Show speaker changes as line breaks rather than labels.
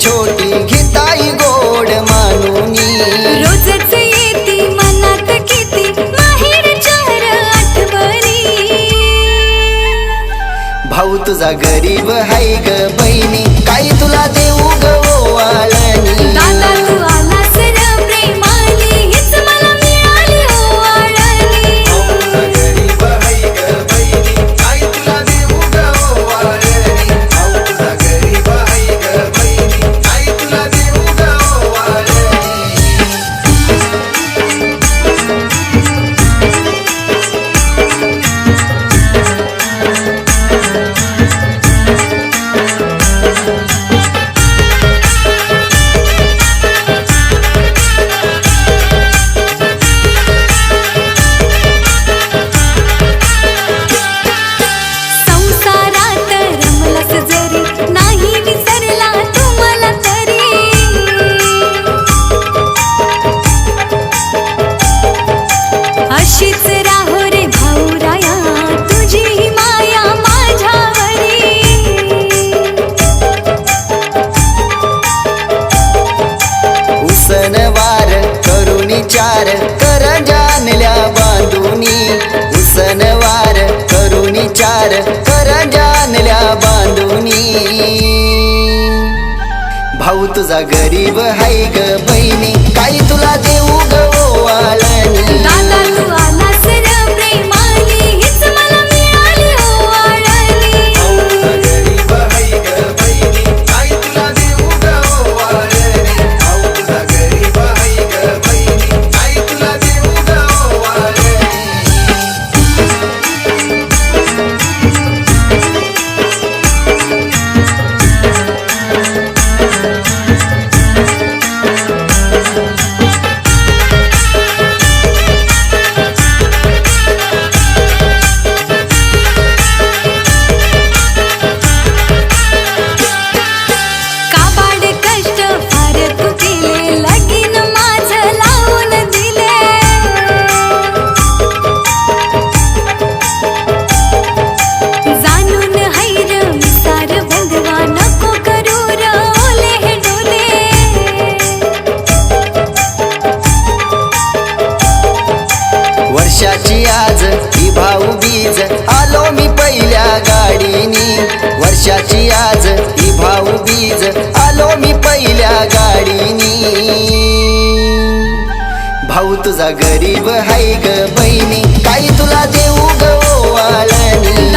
छोटी घेताई गोड मानुनी
रोजच येती मनात किती माहेर चार आठवणी
भाऊ तुझा गरीब हाय ग बहिणी काय तुला देऊ ग ओवाळणी
दादा तू आलास र प्रेमाने हीच मला मिळाली ओवाळणी
तुझा गरीब हाय ग बहिणी काय तुला देऊ ग ओवाळणी तुझा गरीब हाय ग बहिणी काय तुला देऊ ग ओवाळणी
संसारात रमलास जरी नाही विसरला तुम्हाला तरी अशीच राहो रे भाऊराया तुझी ही माया माझ्यावरी
उसनवार करुणी चार कर जानल्या बांधुनी उसनवार करुणी चार कर जानल्या बांधुनी भाऊ तुझा गरीब हाय ग बहिणी काय तुला देऊ ग ओवाळणी
दादा तू आलास र प्रेमाने हीच मला मिळाली ओवाळणी
तुझा गरीब हाय ग बहिणी काय तुला देऊ ग ओवाळणी तुझा गरीब हाय ग बहिणी काय तुला देऊ ग ओवाळणी
काबाड कष्ट फार तू केले लगीन माझं लावून दिले जाणून हैर विसार बंधवा नको करू र ओले हे डोले
वर्षाची आज ही भाऊबीज आलो मी पहिल्या गाडीनी वर्षाची आज ही भाऊबीज आलो मी पहिल्या गाडीनी भाऊ तुझा गरीब हाय ग बहिणी काय तुला देऊ ग ओवाळणी